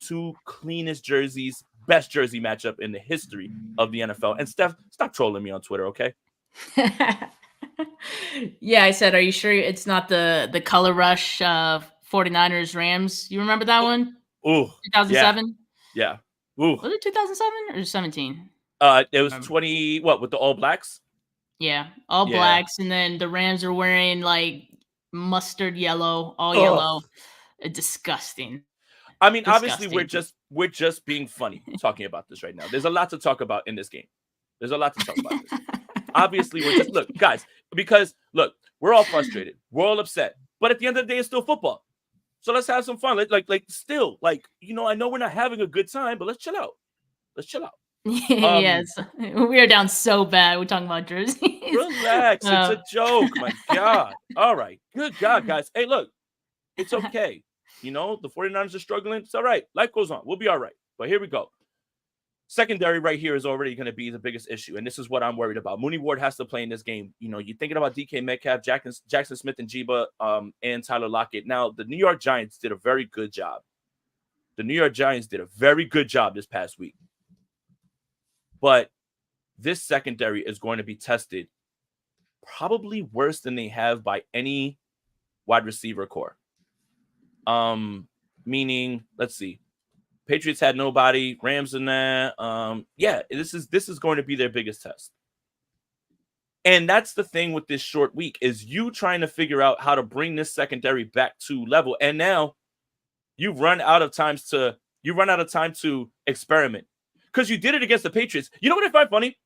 2 cleanest jerseys, best jersey matchup in the history of the NFL. And Steph, stop trolling me on Twitter, okay? Yeah, I said, are you sure it's not the color rush 49ers Rams? You remember that one? Ooh, 2007? Yeah. Ooh. Was it 2007 or 17? It was 20, what, with the All Blacks? Yeah, all blacks, and then the Rams are wearing like mustard yellow, all yellow. Disgusting. I mean, obviously, we're just being funny talking about this right now. There's a lot to talk about in this game. There's a lot to talk about this. Obviously, we're just look, guys, because look, we're all frustrated, we're all upset, but at the end of the day, it's still football. So let's have some fun. Still, I know we're not having a good time, but let's chill out. Let's chill out. Yes, we are down so bad. We're talking about jerseys. Relax. It's a joke. My God. All right. Good God, guys. Hey, look, it's okay. The 49ers are struggling. It's all right. Life goes on. We'll be all right. But here we go. Secondary right here is already going to be the biggest issue. And this is what I'm worried about. Mooney Ward has to play in this game. You're thinking about DK Metcalf, Jackson Smith and Jiba, and Tyler Lockett. Now, the New York Giants did a very good job. The New York Giants did a very good job this past week. But this secondary is going to be tested probably worse than they have by any wide receiver core. Meaning, let's see. Patriots had nobody, Rams in that. This is going to be their biggest test. And that's the thing with this short week is you trying to figure out how to bring this secondary back to level. And now you've run out of time to experiment. Because you did it against the Patriots. You know what I find funny?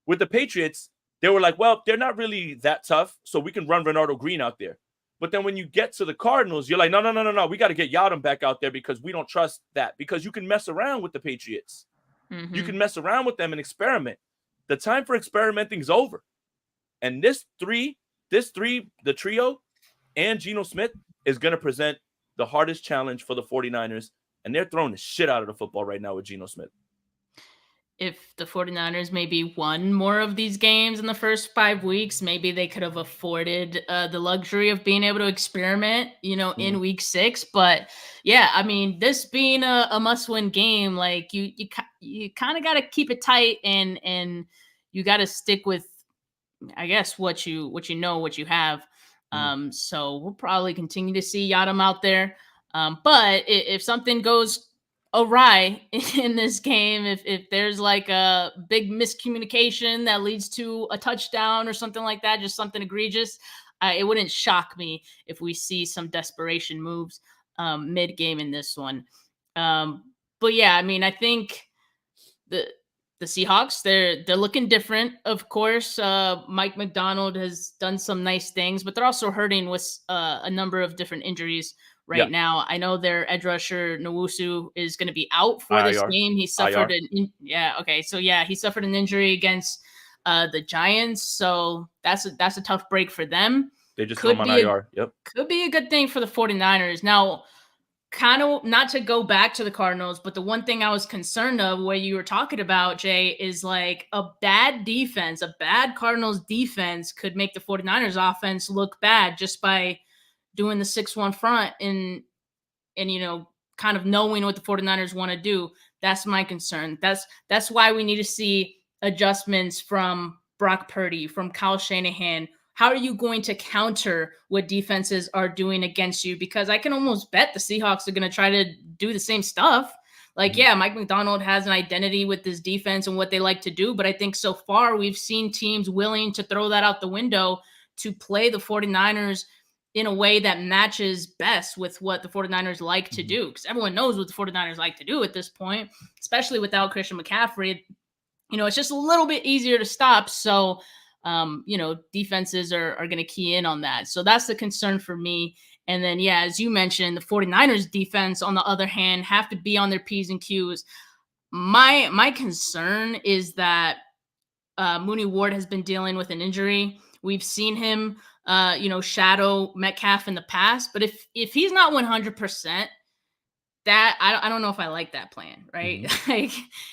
With the Patriots, they were like, well, they're not really that tough, so we can run Renardo Green out there. But then when you get to the Cardinals, you're like, no. We got to get Yadam back out there because we don't trust that. Because you can mess around with the Patriots. Mm-hmm. You can mess around with them and experiment. The time for experimenting is over. And the trio and Geno Smith is going to present the hardest challenge for the 49ers. And they're throwing the shit out of the football right now with Geno Smith. If the 49ers maybe won more of these games in the first 5 weeks, maybe they could have afforded the luxury of being able to experiment, in week 6. But yeah, I mean, this being a must-win game, like you kind of got to keep it tight and you got to stick with, I guess, what you have. So we'll probably continue to see Yadam out there. But if something goes awry in this game, if there's like a big miscommunication that leads to a touchdown or something like that, just something egregious, it wouldn't shock me if we see some desperation moves mid-game in this one. But yeah, I mean, I think the Seahawks, they're looking different, of course. Mike McDonald has done some nice things, but they're also hurting with a number of different injuries right now. I know their edge rusher Nwosu is going to be out for this game. He suffered he suffered an injury against the Giants, so that's a tough break for them. They just threw him on IR. Could be a good thing for the 49ers. Now, kind of not to go back to the Cardinals, but the one thing I was concerned of, what you were talking about, Jay, is like a bad Cardinals defense could make the 49ers offense look bad just by doing the 6-1 front and kind of knowing what the 49ers want to do. That's my concern. That's why we need to see adjustments from Brock Purdy, from Kyle Shanahan. How are you going to counter what defenses are doing against you? Because I can almost bet the Seahawks are going to try to do the same stuff. Like, yeah, Mike McDonald has an identity with this defense and what they like to do. But I think so far we've seen teams willing to throw that out the window to play the 49ers in a way that matches best with what the 49ers like to do. Because everyone knows what the 49ers like to do at this point, especially without Christian McCaffrey. It's just a little bit easier to stop. So, defenses are going to key in on that. So that's the concern for me. And then, yeah, as you mentioned, the 49ers defense, on the other hand, have to be on their P's and Q's. My concern is that Mooney Ward has been dealing with an injury. We've seen him, shadow Metcalf in the past. But if he's not 100%, that I don't know if I like that plan, right? Like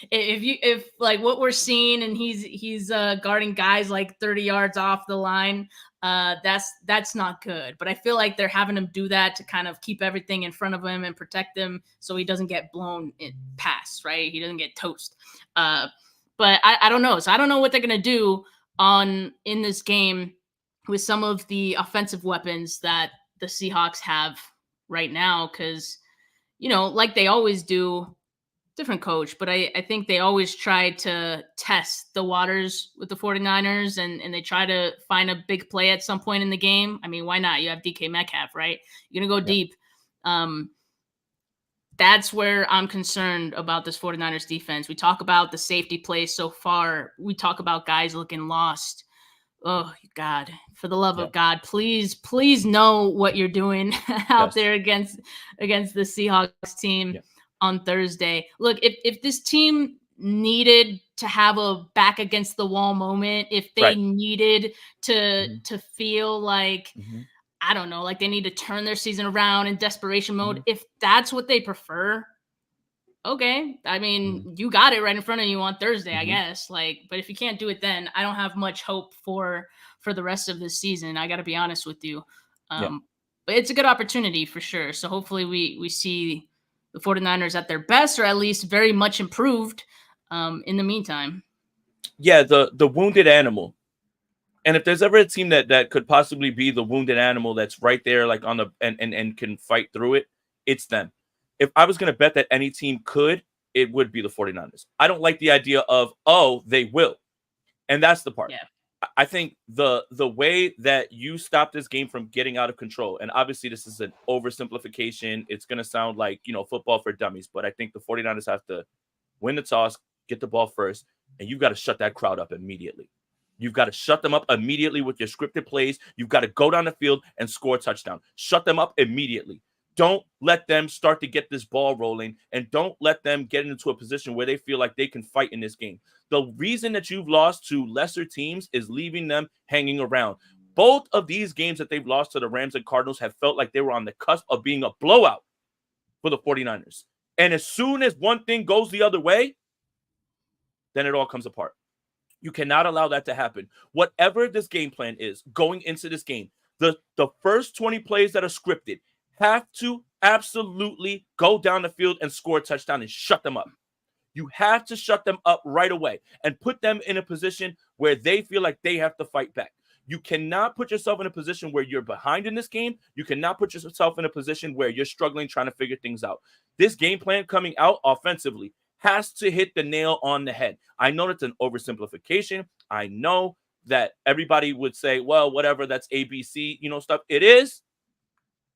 if like what we're seeing and he's guarding guys like 30 yards off the line, that's not good. But I feel like they're having him do that to kind of keep everything in front of him and protect him so he doesn't get blown past, right? He doesn't get toast. But I don't know. So I don't know what they're gonna do in this game with some of the offensive weapons that the Seahawks have right now, because like they always do, different coach, but I think they always try to test the waters with the 49ers and they try to find a big play at some point in the game. I mean, why not? You have DK Metcalf, right? You're going to go deep. That's where I'm concerned about this 49ers defense. We talk about the safety plays so far. We talk about guys looking lost. Oh, God, for the love of God, please know what you're doing out there against the Seahawks team on Thursday. Look, if this team needed to have a back against the wall moment, if they needed to feel like, I don't know, like they need to turn their season around in desperation mode, if that's what they prefer, okay. I mean, you got it right in front of you on Thursday, I guess. But if you can't do it then, I don't have much hope for the rest of this season. I got to be honest with you. But it's a good opportunity for sure. So hopefully we see the 49ers at their best, or at least very much improved in the meantime. Yeah, the wounded animal. And if there's ever a team that could possibly be the wounded animal that's right there, like on the and can fight through it, it's them. If I was going to bet that any team could, it would be the 49ers. I don't like the idea of, they will. And that's the part. Yeah. I think the way that you stop this game from getting out of control, and obviously this is an oversimplification. It's going to sound like, football for dummies, but I think the 49ers have to win the toss, get the ball first, and you've got to shut that crowd up immediately. You've got to shut them up immediately with your scripted plays. You've got to go down the field and score a touchdown. Shut them up immediately. Don't let them start to get this ball rolling, and don't let them get into a position where they feel like they can fight in this game. The reason that you've lost to lesser teams is leaving them hanging around. Both of these games that they've lost to the Rams and Cardinals have felt like they were on the cusp of being a blowout for the 49ers. And as soon as one thing goes the other way, then it all comes apart. You cannot allow that to happen. Whatever this game plan is going into this game, the first 20 plays that are scripted have to absolutely go down the field and score a touchdown and shut them up. You have to shut them up right away and put them in a position where they feel like they have to fight back. You cannot put yourself in a position where you're behind in this game. You cannot put yourself in a position where you're struggling trying to figure things out. This game plan coming out offensively has to hit the nail on the head. I know that's an oversimplification. I know that everybody would say, well, whatever, that's ABC, stuff. It is.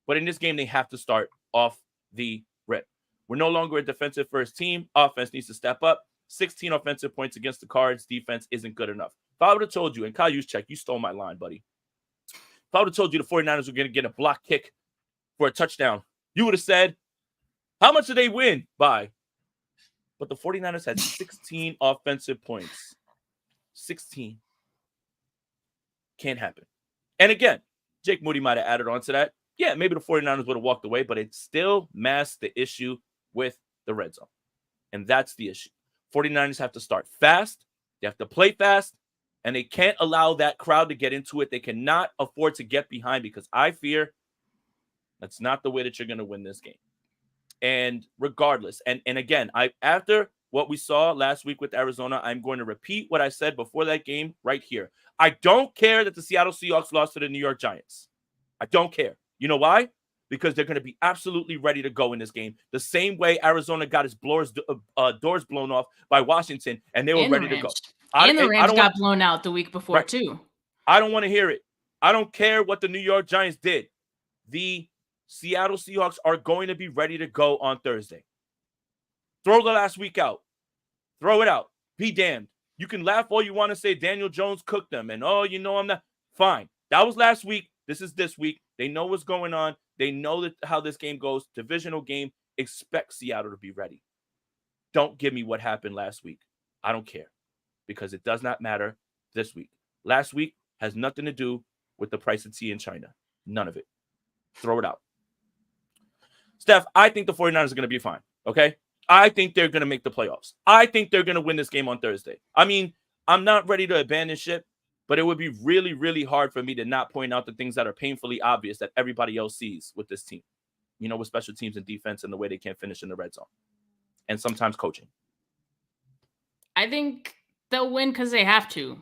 But in this game, they have to start off the rip. We're no longer a defensive first team. Offense needs to step up. 16 offensive points against the Cards. Defense isn't good enough. If I would have told you, and Kyle Juszczyk, you stole my line, buddy. If I would have told you the 49ers were going to get a block kick for a touchdown, you would have said, how much did they win by? But the 49ers had 16 offensive points. 16. Can't happen. And again, Jake Moody might have added on to that. Yeah, maybe the 49ers would have walked away, but it still masks the issue with the red zone. And that's the issue. 49ers have to start fast. They have to play fast. And they can't allow that crowd to get into it. They cannot afford to get behind, because I fear that's not the way that you're going to win this game. And regardless, and again, after what we saw last week with Arizona, I'm going to repeat what I said before that game right here. I don't care that the Seattle Seahawks lost to the New York Giants. I don't care. You know why? Because they're going to be absolutely ready to go in this game. The same way Arizona got its doors blown off by Washington, and they were ready to go. And the Rams got blown out the week before, too. I don't want to hear it. I don't care what the New York Giants did. The Seattle Seahawks are going to be ready to go on Thursday. Throw the last week out. Throw it out. Be damned. You can laugh all you want to say Daniel Jones cooked them, and I'm not. Fine. That was last week. This is this week. They know what's going on. They know how this game goes. Divisional game. Expect Seattle to be ready. Don't give me what happened last week. I don't care, because it does not matter this week. Last week has nothing to do with the price of tea in China. None of it. Throw it out. Steph, I think the 49ers are going to be fine, okay? I think they're going to make the playoffs. I think they're going to win this game on Thursday. I mean, I'm not ready to abandon ship, but it would be really, really hard for me to not point out the things that are painfully obvious that everybody else sees with this team, with special teams and defense and the way they can't finish in the red zone, and sometimes coaching. I think they'll win because they have to.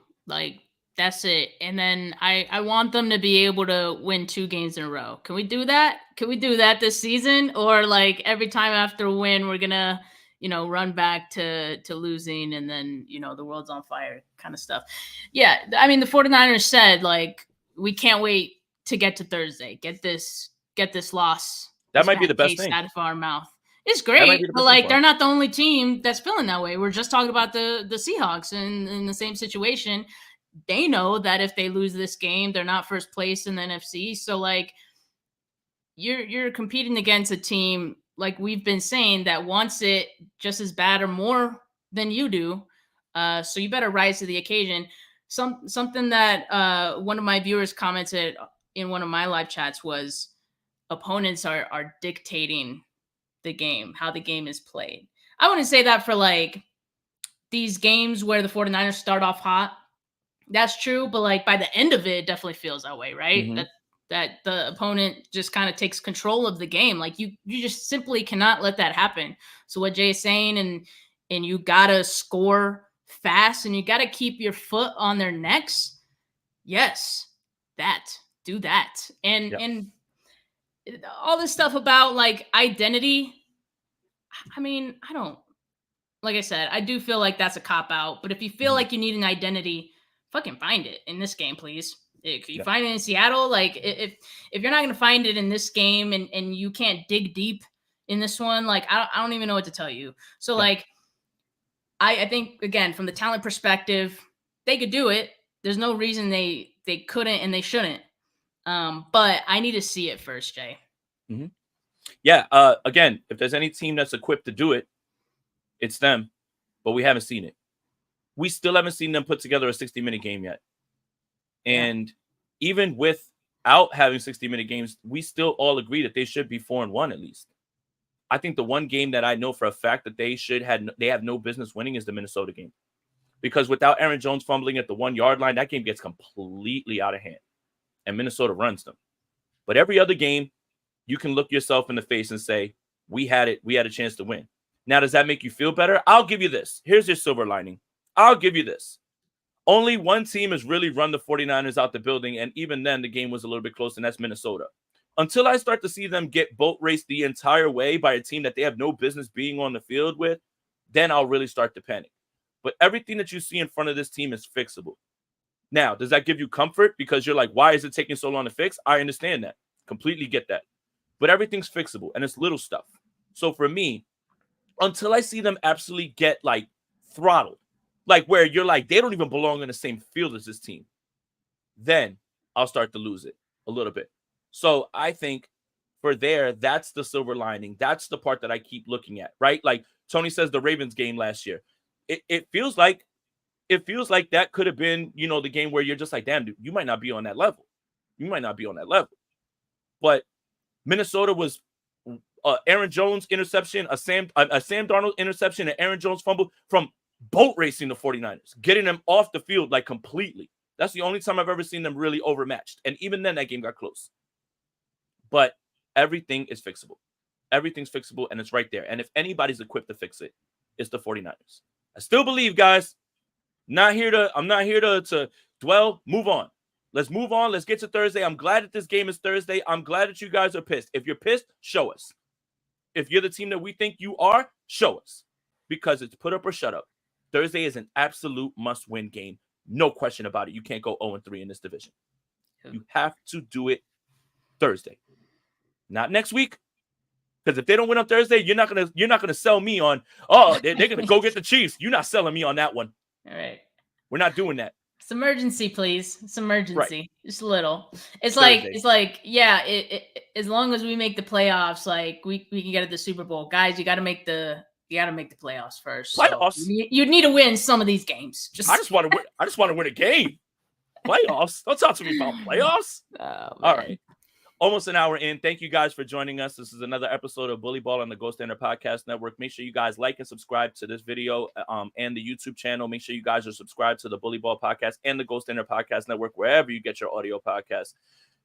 That's it. And then I want them to be able to win 2 games in a row. Can we do that? Can we do that this season? Or every time after a win, we're going to, run back to losing, and then, the world's on fire kind of stuff. Yeah. I mean, the 49ers said, we can't wait to get to Thursday. Get this loss. That might be the best thing out of our mouth. It's great, but they're not the only team that's feeling that way. We're just talking about the Seahawks in the same situation. They know that if they lose this game, they're not first place in the NFC. So you're competing against a team, like we've been saying, that wants it just as bad or more than you do. So you better rise to the occasion. Something that one of my viewers commented in one of my live chats was opponents are dictating the game, how the game is played. I wouldn't say that for these games where the 49ers start off hot. That's true, but by the end of it definitely feels that way, right? Mm-hmm. That the opponent just kind of takes control of the game. You just simply cannot let that happen. So what Jay is saying, and you gotta score fast, and you gotta keep your foot on their necks. Yes, do that. And all this stuff about identity. I mean, like I said, I do feel like that's a cop out, but if you feel like you need an identity, fucking find it in this game, please. Can you Yeah. find it in Seattle? Like, if you're not gonna find it in this game and you can't dig deep in this one, like I don't even know what to tell you. So Yeah. like, I think again from the talent perspective, they could do it. There's no reason they couldn't and they shouldn't. But I need to see it first, Jay. Mm-hmm. Yeah. Again, if there's any team that's equipped to do it, it's them. But we haven't seen it. We still haven't seen them put together a 60-minute game yet. And even without having 60-minute games, we still all agree that they should be 4-1 at least. I think the one game that I know for a fact that they have no business winning is the Minnesota game. Because without Aaron Jones fumbling at the 1-yard line, that game gets completely out of hand. And Minnesota runs them. But every other game, you can look yourself in the face and say, we had it. We had a chance to win. Now, does that make you feel better? I'll give you this. Here's your silver lining. I'll give you this. Only one team has really run the 49ers out the building, and even then, the game was a little bit close, and that's Minnesota. Until I start to see them get boat raced the entire way by a team that they have no business being on the field with, then I'll really start to panic. But everything that you see in front of this team is fixable. Now, does that give you comfort? Because you're like, why is it taking so long to fix? I understand that. Completely get that. But everything's fixable, and it's little stuff. So for me, until I see them absolutely get like throttled, like where you're like, they don't even belong in the same field as this team, then I'll start to lose it a little bit. So I think that's the silver lining. That's the part that I keep looking at, right? Like Tony says, the Ravens game last year, it feels like that could have been, the game where you're just like, damn, dude, you might not be on that level. You might not be on that level. But Minnesota was Aaron Jones interception, a Sam Darnold interception, and Aaron Jones fumble from boat racing the 49ers, getting them off the field like completely. That's the only time I've ever seen them really overmatched. And even then, that game got close. But everything is fixable. Everything's fixable, and it's right there. And if anybody's equipped to fix it, it's the 49ers. I still believe, guys. I'm not here to dwell. Move on. Let's move on. Let's get to Thursday. I'm glad that this game is Thursday. I'm glad that you guys are pissed. If you're pissed, show us. If you're the team that we think you are, show us. Because it's put up or shut up. Thursday is an absolute must-win game. No question about it. You can't go 0-3 in this division. You have to do it Thursday. Not next week. Because if they don't win on Thursday, you're not gonna sell me on, they're gonna go get the Chiefs. You're not selling me on that one. All right. We're not doing that. It's emergency, please. It's emergency. Right. Just a little. It's Thursday. like, yeah, as long as we make the playoffs, like we can get to the Super Bowl. Guys, you gotta make the playoffs first. Playoffs. So you need to win some of these games. I just want to win a game. Playoffs. Don't talk to me about playoffs. All right. Almost an hour in. Thank you guys for joining us. This is another episode of Bully Ball on the Ghost Standard Podcast Network. Make sure you guys like and subscribe to this video and the YouTube channel. Make sure you guys are subscribed to the Bully Ball Podcast and the Ghost Standard Podcast Network, wherever you get your audio podcasts.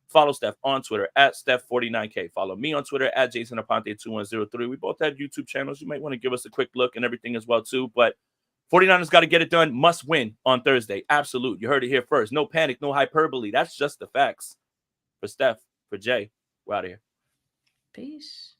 Follow Steph on Twitter at Steph49K. Follow me on Twitter at JasonAponte2103. We both have YouTube channels. You might want to give us a quick look and everything as well, too. But 49ers got to get it done. Must win on Thursday. Absolute. You heard it here first. No panic, no hyperbole. That's just the facts. For Steph, for Jay, we're out of here. Peace.